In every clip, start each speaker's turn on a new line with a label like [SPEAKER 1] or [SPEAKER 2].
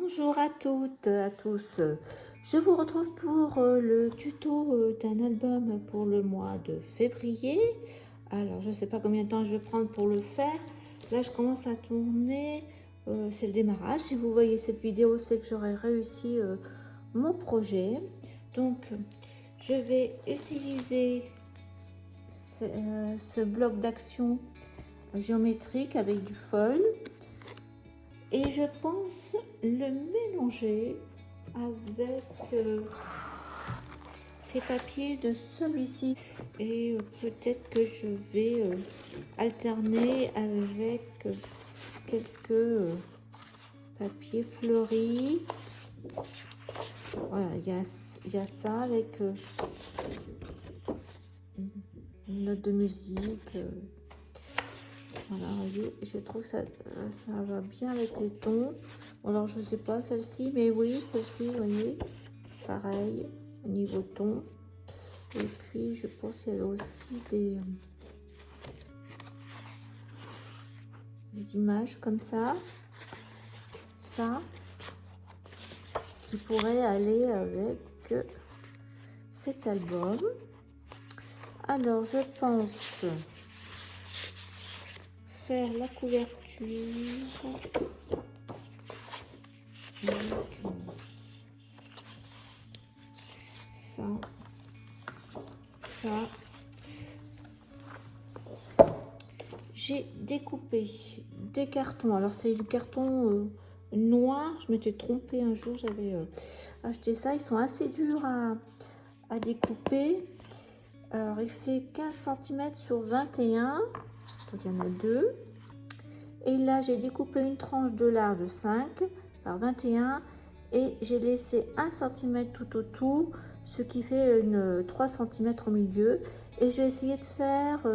[SPEAKER 1] Bonjour à toutes, à tous. Je vous retrouve pour le tuto d'un album pour le mois de février. Alors, je ne sais pas combien de temps je vais prendre pour le faire. Là, je commence à tourner. C'est le démarrage. Si vous voyez cette vidéo, c'est que j'aurai réussi mon projet. Donc, je vais utiliser ce bloc d'action géométrique avec du foil. Et je pense le mélanger avec ces papiers de celui-ci. Et peut-être que je vais alterner avec quelques papiers fleuris. Voilà, il y a ça avec une note de musique. Voilà, je trouve que ça va bien avec les tons. Alors, je ne sais pas celle-ci, mais oui, celle-ci, vous voyez, pareil, au niveau ton. Et puis, je pense qu'il y a aussi des images comme ça, qui pourrait aller avec cet album. Alors, je pense faire la couverture avec ça. J'ai découpé des cartons. Alors, c'est du carton noir. Je m'étais trompée un jour, j'avais acheté ça. Ils sont assez durs à découper. Alors, il fait 15 cm sur 21. Donc, il y en a deux. Et là, j'ai découpé une tranche de large 5 par 21 et j'ai laissé 1 cm tout autour, ce qui fait 3 cm au milieu. Et je vais essayer de faire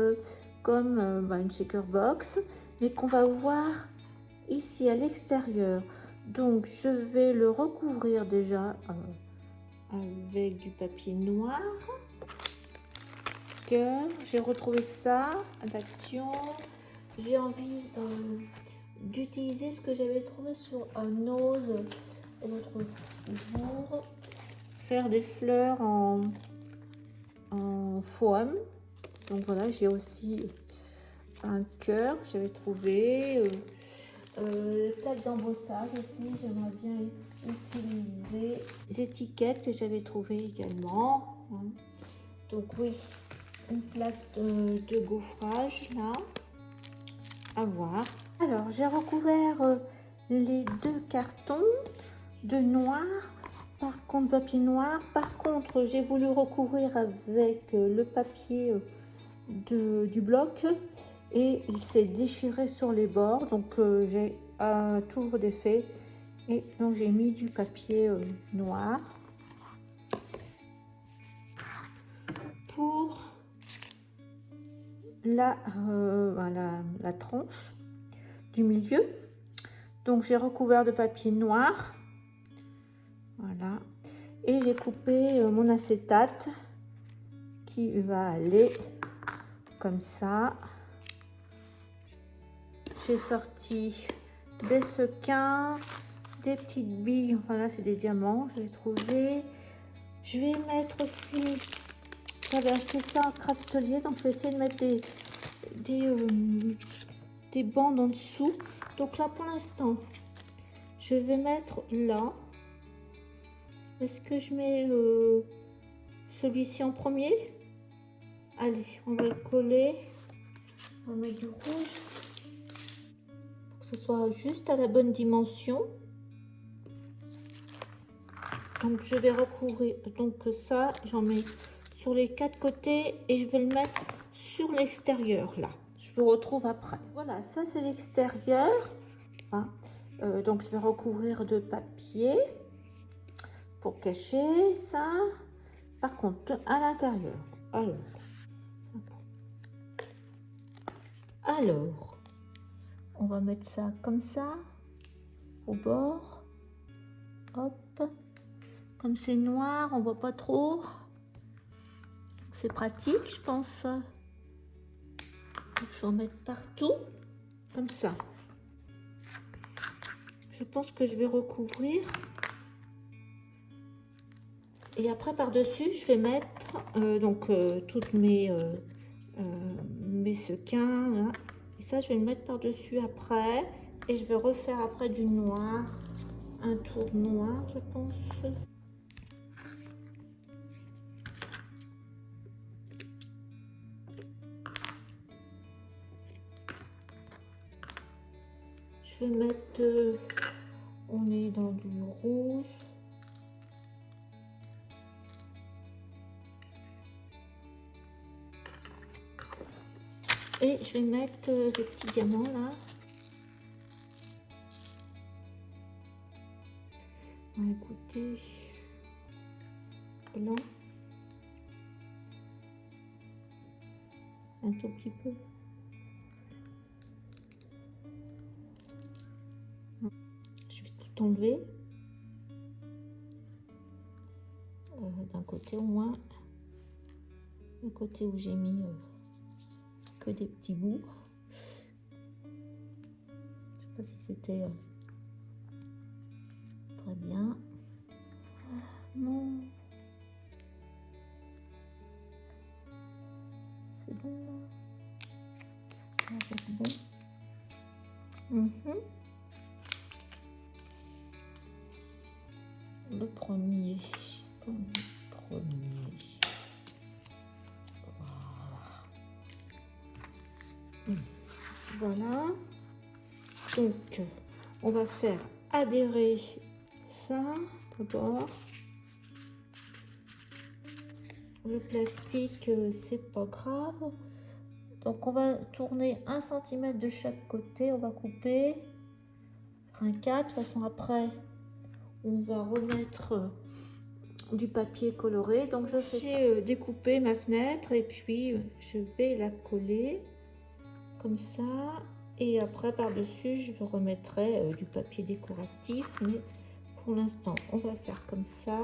[SPEAKER 1] comme une shaker box, mais qu'on va voir ici à l'extérieur. Donc, je vais le recouvrir déjà avec du papier noir. J'ai retrouvé ça d'action. J'ai envie d'utiliser ce que j'avais trouvé sur un ose l'autre jour, faire des fleurs en foam. Donc voilà, j'ai aussi un cœur que j'avais trouvé, plaque d'embossage aussi, j'aimerais bien utiliser les étiquettes que j'avais trouvées également. Donc oui, une plaque de gaufrage là à voir. Alors, j'ai recouvert les deux cartons de noir, par contre papier noir. Par contre, j'ai voulu recouvrir avec le papier du bloc et il s'est déchiré sur les bords. Donc, j'ai tout redéfait et donc j'ai mis du papier noir pour la tranche du milieu. Donc j'ai recouvert de papier noir, voilà, et j'ai coupé mon acétate qui va aller comme ça. J'ai sorti des sequins, des petites billes, enfin là c'est des diamants, je vais trouver. Je vais mettre aussi, j'avais acheté ça en craftelier, donc je vais essayer de mettre des bandes en dessous. Donc là pour l'instant je vais mettre là. Est-ce que je mets celui-ci en premier? Allez, on va le coller. On va mettre du rouge pour que ce soit juste à la bonne dimension. Donc je vais recouvrir, donc ça j'en mets sur les quatre côtés et je vais le mettre sur l'extérieur là. Je vous retrouve après. Voilà, ça c'est l'extérieur. Donc je vais recouvrir de papier pour cacher ça. Par contre à l'intérieur, alors on va mettre ça comme ça au bord. Hop, comme c'est noir, on voit pas trop. C'est pratique, je pense. Je vais en mettre partout comme ça. Je je pense que je vais recouvrir. Et après, par-dessus, je vais mettre toutes mes sequins. Là. Et ça, je vais le mettre par-dessus après. Et je vais refaire après du noir. Un tour noir, je pense. Je vais mettre... on est dans du rouge. Et je vais mettre ces petits diamants là. On va écouter blanc. Un tout petit peu. Je vais tout enlever. D'un côté au moins. Le côté où j'ai mis que des petits bouts. Je sais pas si c'était très bien. Non. C'est bon là. Ah, c'est bon. Le premier. Voilà. Donc, on va faire adhérer ça d'abord. Le plastique, c'est pas grave. Donc, on va tourner 1 cm de chaque côté. On va couper un 4. De toute façon, après, on va remettre du papier coloré. Donc, je fais ça. Découper ma fenêtre et puis je vais la coller comme ça. Et après, par-dessus, je remettrai du papier décoratif. Mais pour l'instant, on va faire comme ça.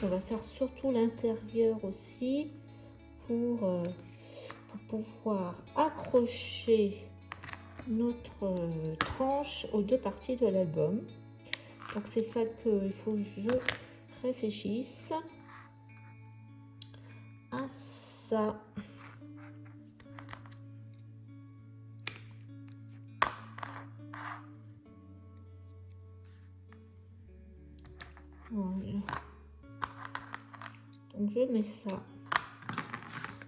[SPEAKER 1] On va faire surtout l'intérieur aussi pour pouvoir accrocher notre tranche aux 2 parties de l'album. Donc, c'est ça qu'il faut que je réfléchisse à ça. Voilà. Donc je mets ça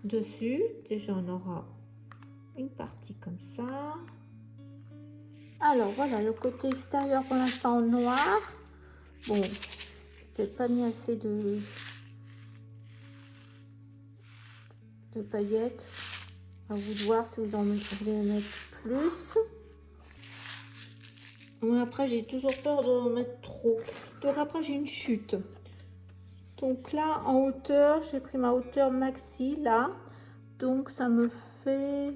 [SPEAKER 1] dessus. Déjà on aura une partie comme ça. Alors voilà le côté extérieur pour l'instant en noir. Bon, peut-être pas mis assez de paillettes. À vous de voir si vous en voulez mettre plus. Moi après j'ai toujours peur de en mettre trop. Donc après j'ai une chute. Donc là en hauteur, j'ai pris ma hauteur maxi là. Donc ça me fait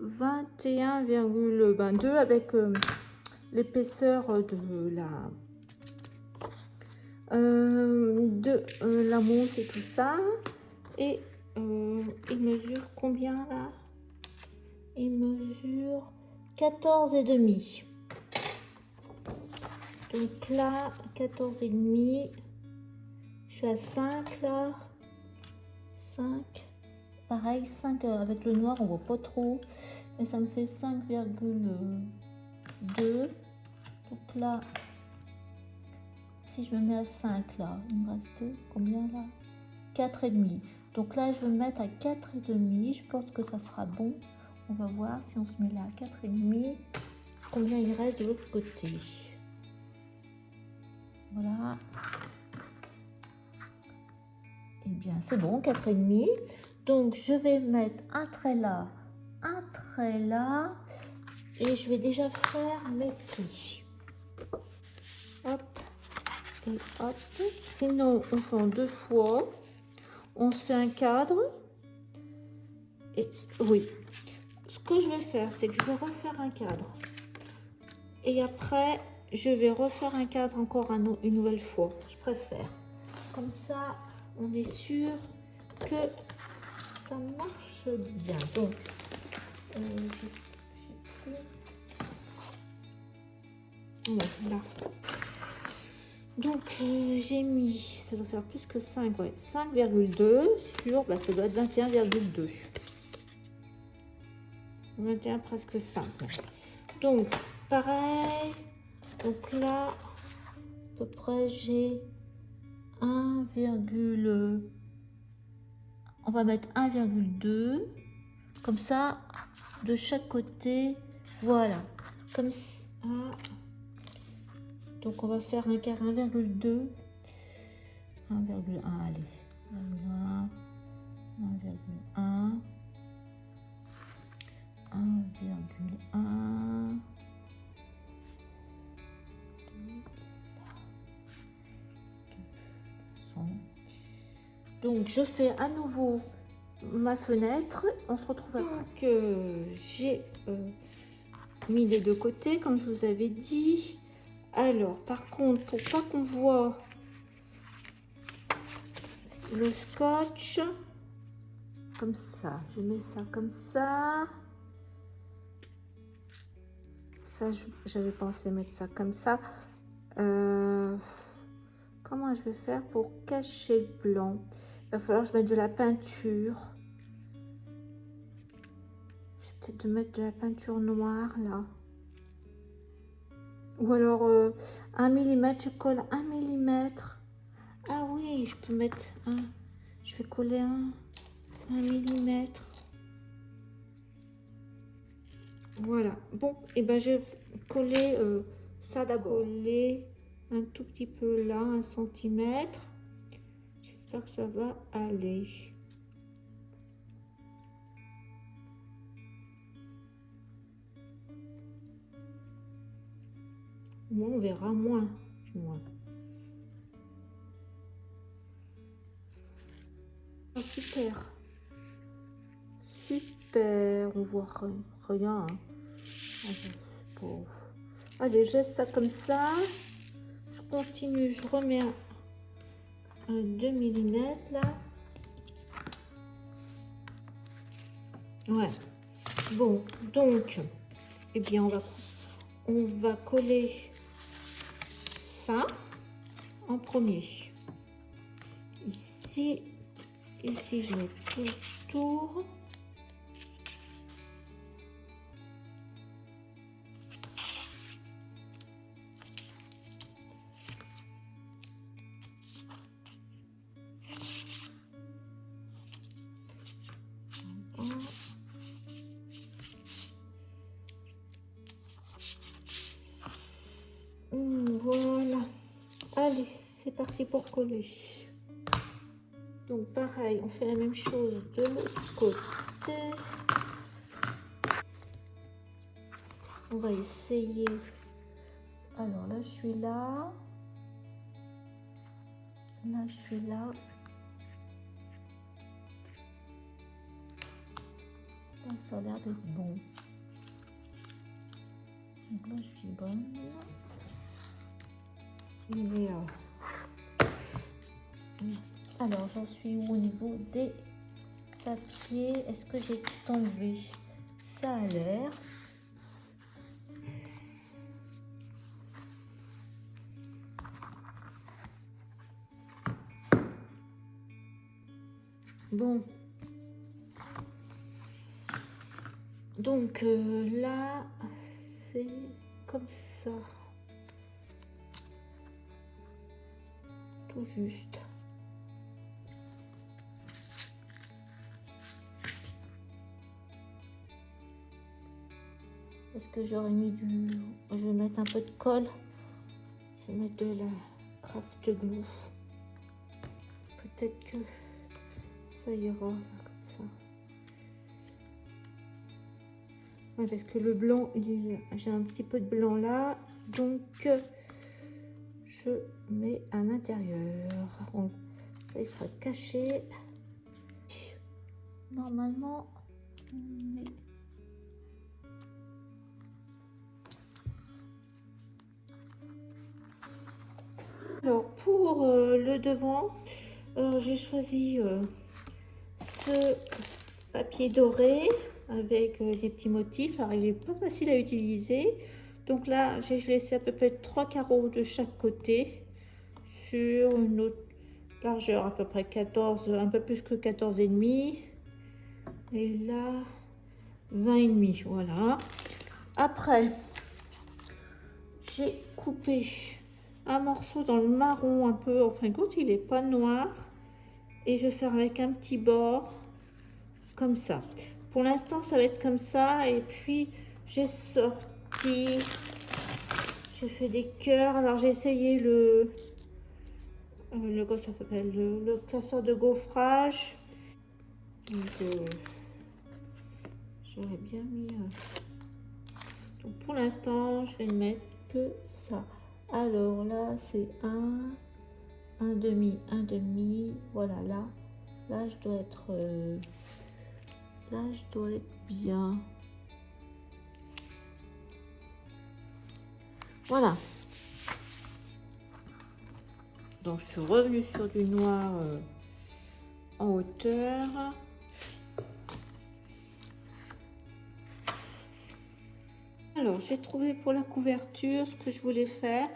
[SPEAKER 1] 21,22 avec l'épaisseur de la mousse et tout ça. Et il mesure combien là? Il mesure 14,5. Donc là 14,5. Je suis à 5 là. 5. Pareil, 5 avec le noir, on voit pas trop. Mais ça me fait 5,2. Donc là, si je me mets à 5 là, il me reste combien là? 4,5. Donc là, je vais me mettre à 4,5. Je pense que ça sera bon. On va voir si on se met là à 4,5. Combien il reste de l'autre côté. Voilà. Et bien, c'est bon, 4,5. Donc, je vais mettre un trait là, un trait là. Et je vais déjà faire mes plis. Hop. Et hop. Sinon, on fait en 2 fois. On se fait un cadre. Et oui. Ce que je vais faire, c'est que je vais refaire un cadre. Et après, je vais refaire un cadre encore une nouvelle fois. Je préfère. Comme ça, on est sûr que ça marche bien. Donc, Voilà. Donc j'ai mis, ça doit faire plus que 5, ouais, 5,2 sur, bah, ça doit être 21,2. 21 presque 5. Donc pareil, donc là à peu près j'ai 1, on va mettre 1,2 comme ça de chaque côté, voilà, comme ça. Donc on va faire un quart, 1,2, 1,1, allez, 1,1, 1,1, 1,1. Donc je fais à nouveau ma fenêtre, on se retrouve après. Donc j'ai mis les deux côtés comme je vous avais dit. Alors par contre, pour pas qu'on voit le scotch, comme ça, je mets ça comme ça. Ça, j'avais pensé mettre ça comme ça. Comment je vais faire pour cacher le blanc? Il va falloir que je mette de la peinture. Je vais peut-être mettre de la peinture noire là. Ou alors 1 mm, je colle 1 mm. Ah oui, je peux mettre un. Je vais coller 1 mm. Voilà. Bon, et ben je vais coller ça d'abord. Coller un tout petit peu là, 1 cm. J'espère que ça va aller. Moi, on verra moins, du moins. Oh, super. Super. On voit rien. Hein. Oh, allez, je laisse ça comme ça. Je continue, je remets un 2 mm là. Ouais. Bon, donc, eh bien, on va coller ça en premier. Ici, je mets tout autour. Voilà. Allez, c'est parti pour coller. Donc pareil, on fait la même chose de l'autre côté. On va essayer. Alors là, je suis là. Là, je suis là. Là, ça a l'air d'être bon. Donc là, je suis bonne. Et alors, j'en suis où au niveau des papiers? Est-ce que j'ai tout enlevé? Ça a l'air. Bon. Donc là, c'est comme ça. Tout juste. Est-ce que j'aurais mis du... Je vais mettre un peu de colle. Je vais mettre de la craft glue. Peut-être que ça ira comme ça. Ouais, parce que le blanc, j'ai un petit peu de blanc là. Donc, je mets à l'intérieur. Bon, ça, il sera caché. Normalement, on est... Alors, pour le devant, j'ai choisi ce papier doré avec des petits motifs. Alors, il n'est pas facile à utiliser. Donc là, j'ai laissé à peu près 3 carreaux de chaque côté sur une autre largeur à peu près 14, un peu plus que 14 et demi. Et là, 20 et demi, voilà. Après, j'ai coupé un morceau dans le marron un peu, en fin de compte, il est pas noir. Et je vais faire avec un petit bord, comme ça. Pour l'instant, ça va être comme ça. Et puis, j'ai sorti, j'ai fait des cœurs. Alors, j'ai essayé comment ça s'appelle, le classeur de gaufrage. Donc, j'aurais bien mis... Donc, pour l'instant, je vais ne mettre que ça. Alors là, c'est un demi. Voilà, là, je dois être... là, je dois être bien. Voilà. Donc, je suis revenue sur du noir en hauteur. Alors, j'ai trouvé pour la couverture ce que je voulais faire.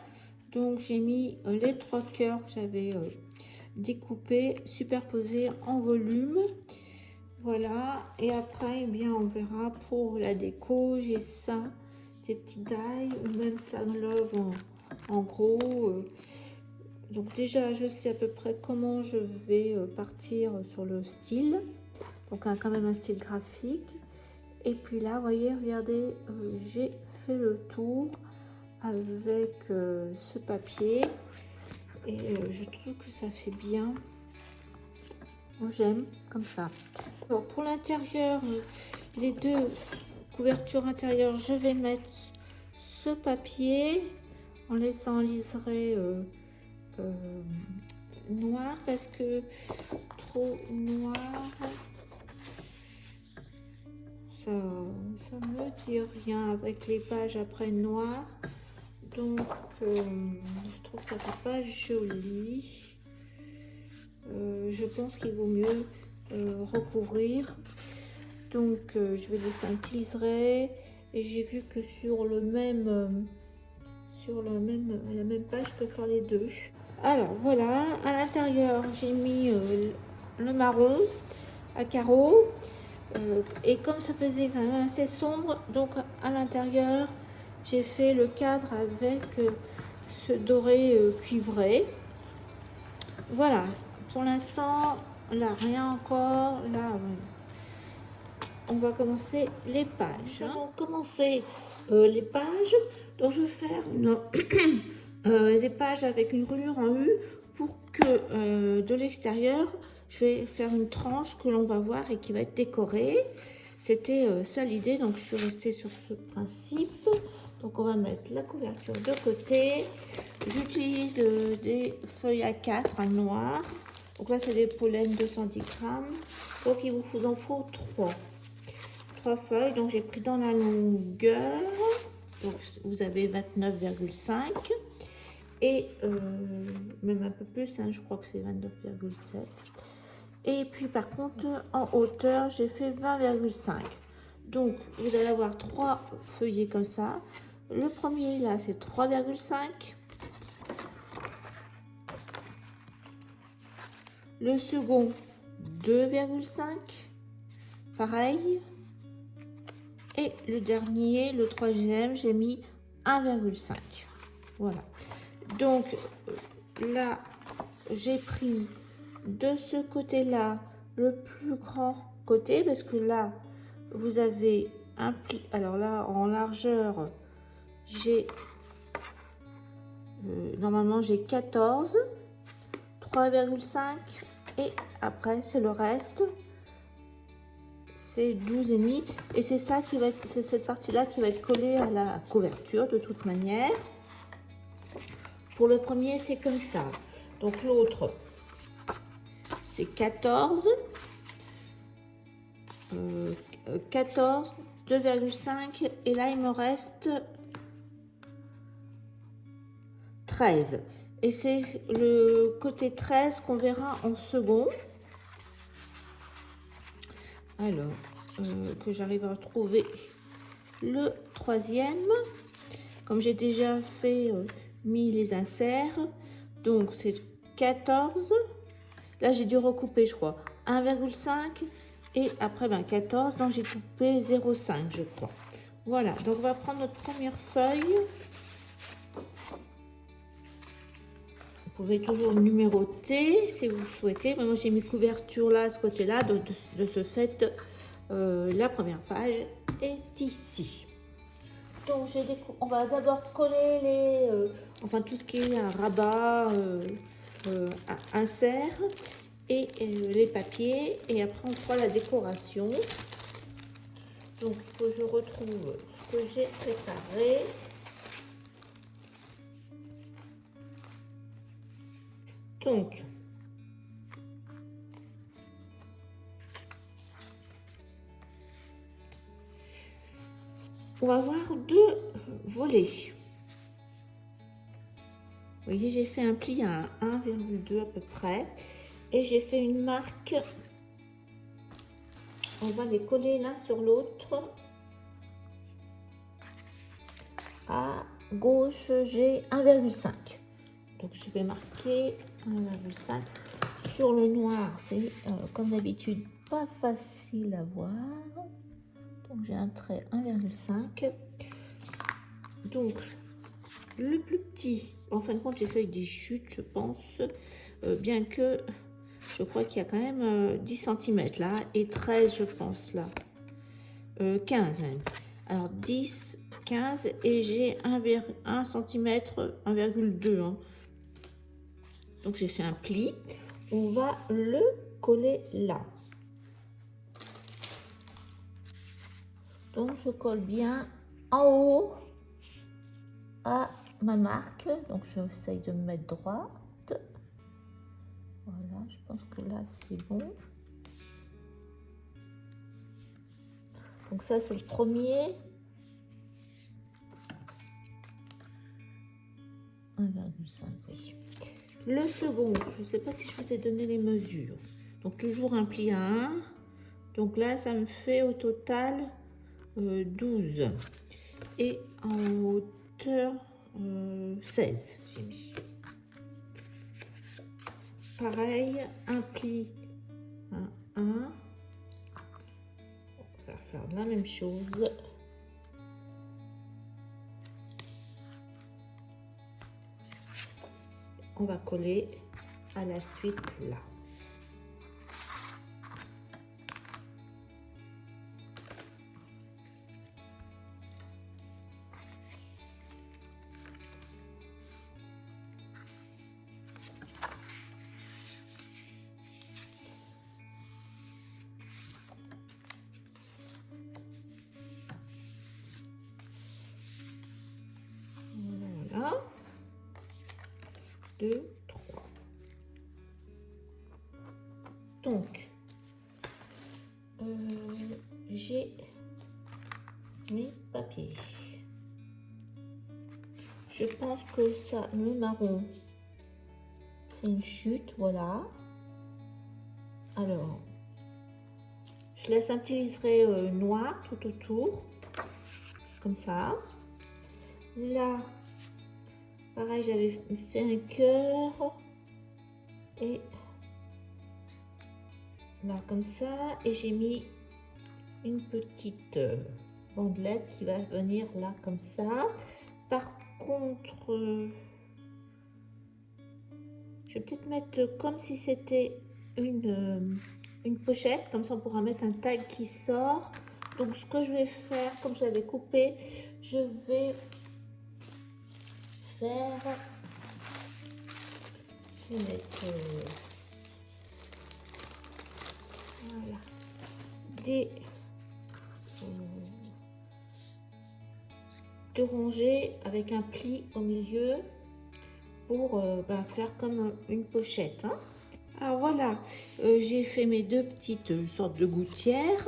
[SPEAKER 1] Donc, j'ai mis les 3 cœurs que j'avais découpés, superposés en volume. Voilà. Et après, eh bien, on verra pour la déco. J'ai ça, des petits die ou même ça love en gros. Donc déjà, je sais à peu près comment je vais partir sur le style. Donc quand même un style graphique. Et puis là, vous voyez, regardez, j'ai fait le tour avec ce papier. Et je trouve que ça fait bien. J'aime comme ça. Alors, pour l'intérieur, les 2 couvertures intérieures, je vais mettre ce papier en laissant liseré noir parce que trop noir ça me dit rien avec les pages après noir, donc je trouve que ça fait pas joli. Je pense qu'il vaut mieux recouvrir, donc je vais laisser un petit liseré. Et j'ai vu que sur la même page je peux faire les 2. Alors voilà, à l'intérieur j'ai mis le marron à carreaux et comme ça faisait quand même assez sombre, donc à l'intérieur j'ai fait le cadre avec ce doré cuivré. Voilà, pour l'instant là rien encore. Là on va commencer les pages. On va commencer les pages. Donc je vais faire des pages avec une reliure en U pour que de l'extérieur je vais faire une tranche que l'on va voir et qui va être décorée. C'était ça l'idée, donc je suis restée sur ce principe. Donc on va mettre la couverture de côté. J'utilise des feuilles A4 à noir. Donc là c'est des pollens 210 grammes. Donc il vous en faut 3 feuilles. Donc j'ai pris dans la longueur. Donc vous avez 29,5 et même un peu plus, hein, je crois que c'est 29,7. Et puis par contre en hauteur j'ai fait 20,5. Donc vous allez avoir 3 feuillets comme ça. Le premier là c'est 3,5. Le second 2,5. Pareil. Et le dernier, le troisième, j'ai mis 1,5. Voilà. Donc là, j'ai pris de ce côté-là le plus grand côté parce que là, vous avez un pli. Alors là, en largeur, j'ai normalement j'ai 14, 3,5 et après c'est le reste. C'est 12,5 et c'est ça qui va être, c'est cette partie là qui va être collée à la couverture de toute manière. Pour le premier c'est comme ça, donc l'autre c'est 14, 14, 2,5 et là il me reste 13 et c'est le côté 13 qu'on verra en second. Alors que j'arrive à retrouver le troisième. comme j'ai déjà fait mis les inserts, donc c'est 14. Là j'ai dû recouper, je crois, 1,5 et après 14, donc j'ai coupé 0,5 je crois. Voilà, donc on va prendre notre première feuille. Vous pouvez toujours numéroter si vous souhaitez. Moi j'ai mis couverture là, à ce côté-là, de ce fait, la première page est ici. Donc on va d'abord coller les, enfin tout ce qui est un rabat, insert et les papiers, et après on fera la décoration. Donc il faut que je retrouve ce que j'ai préparé. Donc on va avoir 2 volets. Vous voyez, j'ai fait un pli à 1,2 à peu près et j'ai fait une marque. On va les coller l'un sur l'autre. À gauche, j'ai 1,5. Donc je vais marquer 1,5 sur le noir. C'est comme d'habitude pas facile à voir. Donc j'ai un trait 1,5. Donc le plus petit, en fin de compte j'ai fait avec des chutes je pense, bien que je crois qu'il y a quand même 10 cm là et 13 je pense là, 15 même. Alors 10, 15 et j'ai 1 cm, 1,2 hein. Donc j'ai fait un pli, on va le coller là. Donc je colle bien en haut à ma marque, donc j'essaye de me mettre droite. Voilà, je pense que là c'est bon. Donc ça c'est le premier. 1,5, oui. Le second, je ne sais pas si je vous ai donné les mesures. Donc toujours un pli à 1. Donc là ça me fait au total 12. Et en hauteur 16 j'ai mis. Pareil, un pli à 1. On va faire la même chose. On va coller à la suite là. Voilà. 2, 3. Donc, j'ai mes papiers. Je pense que ça, le marron, c'est une chute, voilà. Alors, je laisse un petit liseré noir tout autour, comme ça. Là, pareil, j'avais fait un cœur et là comme ça, et j'ai mis une petite bandelette qui va venir là comme ça. Par contre, je vais peut-être mettre comme si c'était une pochette, comme ça on pourra mettre un tag qui sort. Donc ce que je vais faire, comme je l'avais coupé, je vais faire, je vais mettre voilà, des deux rangées avec un pli au milieu pour faire comme une pochette, hein. Alors voilà, j'ai fait mes deux petites sortes de gouttières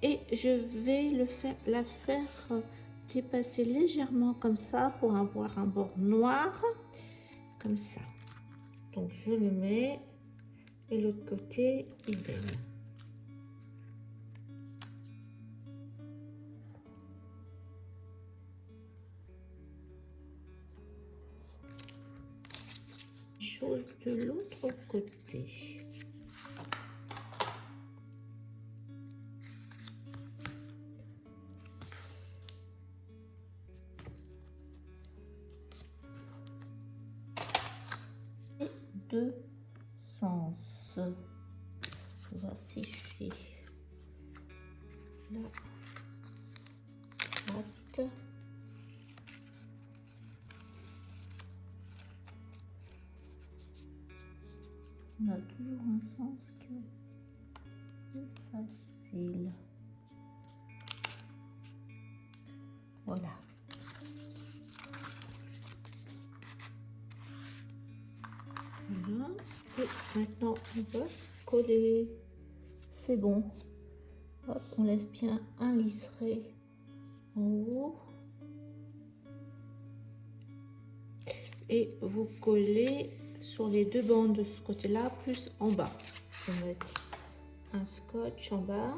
[SPEAKER 1] et je vais la faire dépasser légèrement comme ça pour avoir un bord noir comme ça. Donc je le mets et l'autre côté idem. chose de l'autre côté. Et deux sens. Je vais voir si je fais la droite. On a toujours un sens que c'est facile. Voilà. Voilà. Et maintenant, on va coller. C'est bon. Hop, on laisse bien un liseré en haut. Et vous collez sur les deux bandes de ce côté-là, plus en bas. Je vais mettre un scotch en bas.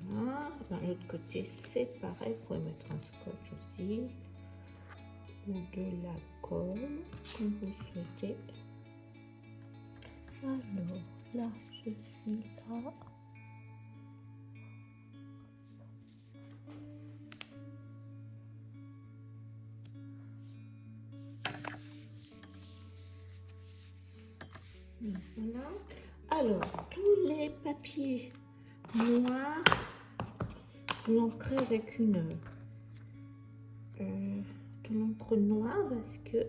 [SPEAKER 1] Voilà. Dans l'autre côté, c'est pareil. Vous pouvez mettre un scotch aussi. Ou de la colle, comme vous souhaitez. Alors, là, je suis là. Voilà. Alors, tous les papiers noirs, je l'ancre avec de l'encre noire parce que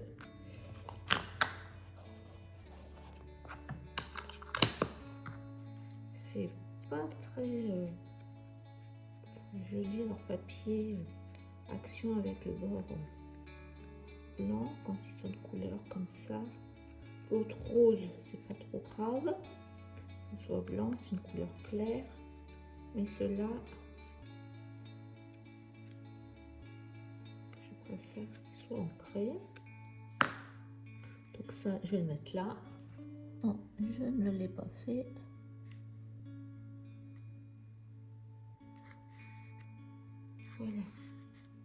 [SPEAKER 1] c'est pas très joli leur papier action avec le bord blanc quand ils sont de couleur comme ça. L'autre rose, c'est pas trop grave, que ce soit blanc, c'est une couleur claire, mais ceux-là, je préfère qu'ils soient ancrés. Donc ça, je vais le mettre là. Non, je ne l'ai pas fait. Voilà,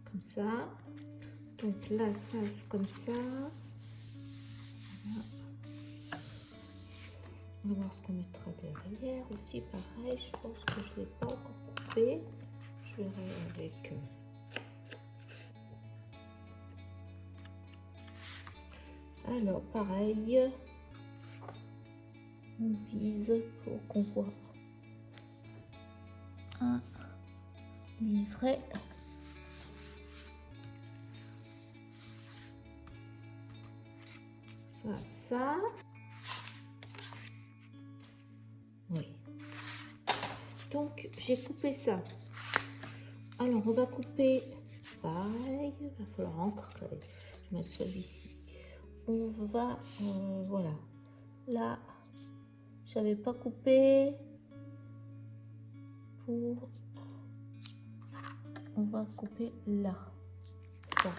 [SPEAKER 1] comme ça. Donc là, ça c'est comme ça. Voilà. On va voir ce qu'on mettra derrière aussi. Pareil, je pense que je ne l'ai pas encore coupé. Je verrai avec. Alors, pareil, on vise pour qu'on voit un liseré. Ça. Oui. Donc, j'ai coupé ça. Alors, on va couper. Pareil, il va falloir ancrer. Je vais mettre celui-ci. On va, voilà. Là, j'avais pas coupé. Pour. On va couper là. Ça.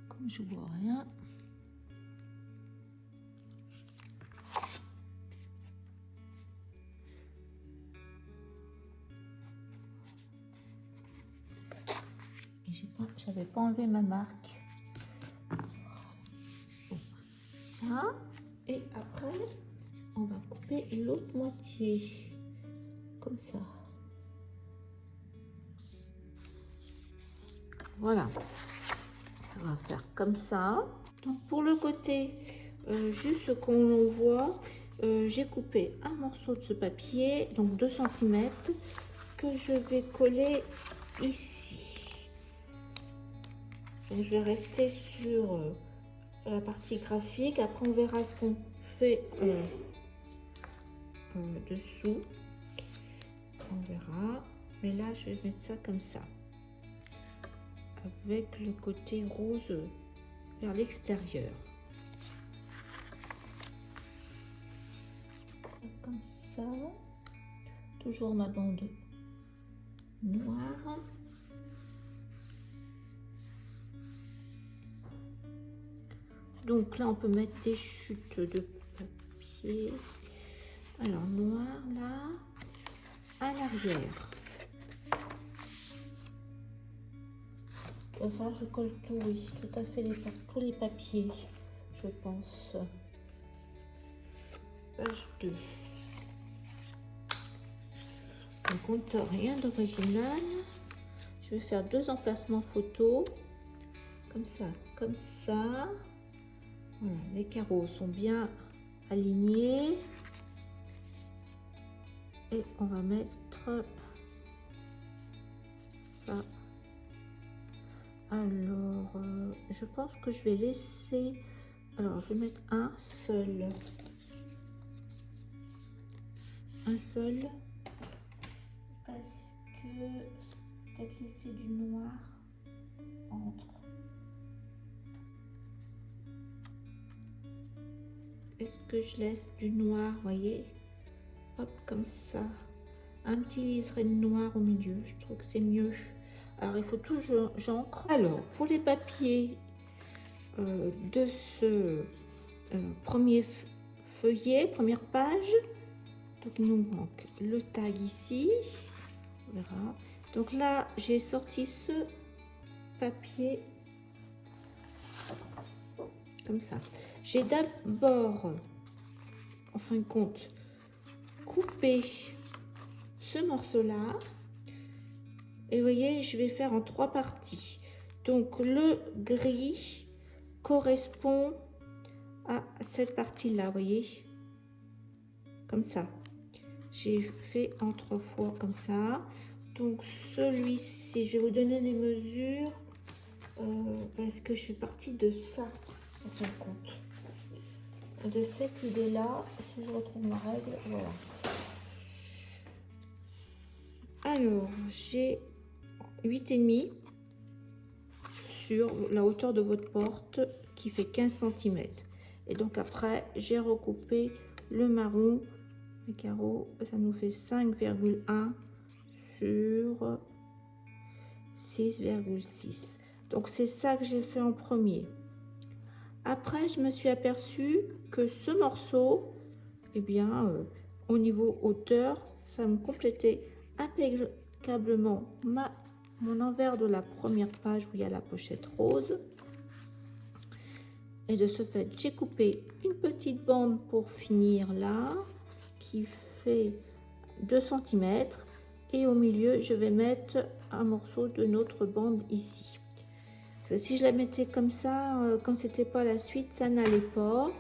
[SPEAKER 1] Comme je vois rien. J'avais pas enlevé ma marque. Ça. Et après, on va couper l'autre moitié. Comme ça. Voilà. Ça va faire comme ça. Donc pour le côté, juste qu'on voit, j'ai coupé un morceau de ce papier, donc 2 cm, que je vais coller ici. Donc, je vais rester sur la partie graphique. Après, on verra ce qu'on fait dessous. On verra. Mais là, je vais mettre ça comme ça. Avec le côté rose vers l'extérieur. Comme ça. Toujours ma bande noir. Donc là, on peut mettre des chutes de papier. Alors, noir là, à l'arrière. Enfin, je colle tout, oui, tout à fait, tous les papiers, je pense. Page 2. On compte rien d'original. Je vais faire 2 emplacements photos. Comme ça, comme ça. Voilà, les carreaux sont bien alignés. Et on va mettre ça. Alors, je pense que je vais laisser... Alors, je vais mettre un seul. Un seul. Parce que peut-être laisser du noir entre. Est-ce que je laisse du noir, voyez? Hop, comme ça. Un petit liseré de noir au milieu. Je trouve que c'est mieux. Alors, il faut toujours j'encre. Alors, pour les papiers de ce premier feuillet, première page, donc il nous manque le tag ici. On verra. Donc là, j'ai sorti ce papier comme ça. J'ai d'abord, en fin de compte, coupé ce morceau-là. Et vous voyez, je vais faire en 3 parties. Donc le gris correspond à cette partie-là, vous voyez, comme ça. J'ai fait en 3 fois comme ça. Donc celui-ci, je vais vous donner les mesures parce que je suis partie de ça, en fin de compte. De cette idée-là, si je retrouve ma règle, voilà. Alors, j'ai 8,5 sur la hauteur de votre porte qui fait 15 cm. Et donc après, j'ai recoupé le marron, les carreaux, ça nous fait 5,1 sur 6,6. Donc c'est ça que j'ai fait en premier. Après, je me suis aperçue que ce morceau, eh bien, au niveau hauteur, ça me complétait impeccablement mon envers de la première page où il y a la pochette rose. Et de ce fait, j'ai coupé une petite bande pour finir là, qui fait 2 cm. Et au milieu, je vais mettre un morceau de notre bande ici. Parce que si je la mettais comme ça, comme c'était pas la suite, ça n'allait pas.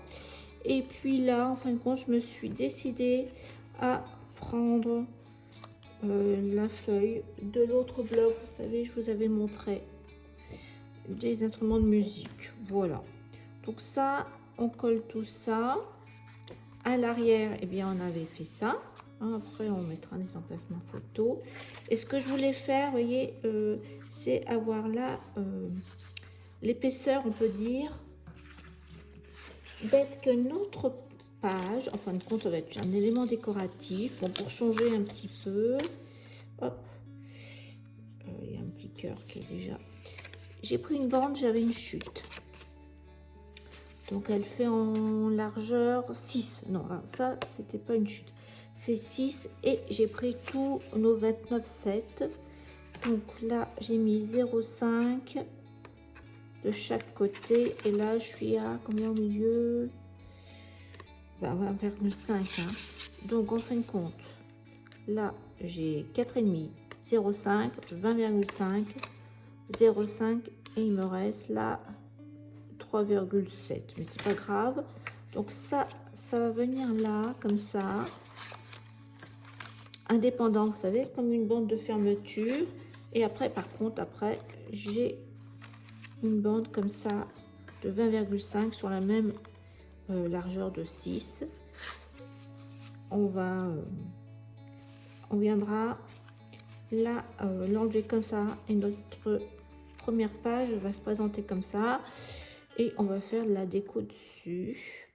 [SPEAKER 1] Et puis là, en fin de compte, je me suis décidée à prendre la feuille de l'autre bloc. Vous savez, je vous avais montré des instruments de musique. Voilà. Donc ça, on colle tout ça. À l'arrière, eh bien, on avait fait ça. Après, on mettra des emplacements photos. Et ce que je voulais faire, vous voyez, c'est avoir là l'épaisseur, on peut dire, parce que notre page, en fin de compte, ça va être un élément décoratif. Bon, pour changer un petit peu, hop, il y a un petit cœur qui est déjà... J'ai pris une bande, j'avais une chute. Donc elle fait en largeur 6. Non, ça, c'était pas une chute. C'est 6 et j'ai pris tous nos 29,7. Donc là, j'ai mis 0,5 de chaque côté. Et là, je suis à combien au milieu? 1,5. Hein. Donc en fin de compte, là, j'ai 4,5, 0,5, 20,5, 0,5 et il me reste là 3,7, mais c'est pas grave. Donc ça va venir là comme ça, indépendant, vous savez, comme une bande de fermeture. Et après, par contre, après j'ai une bande comme ça de 20,5 sur la même largeur de 6. On viendra là l'enlever comme ça et notre première page va se présenter comme ça. Et on va faire de la déco dessus.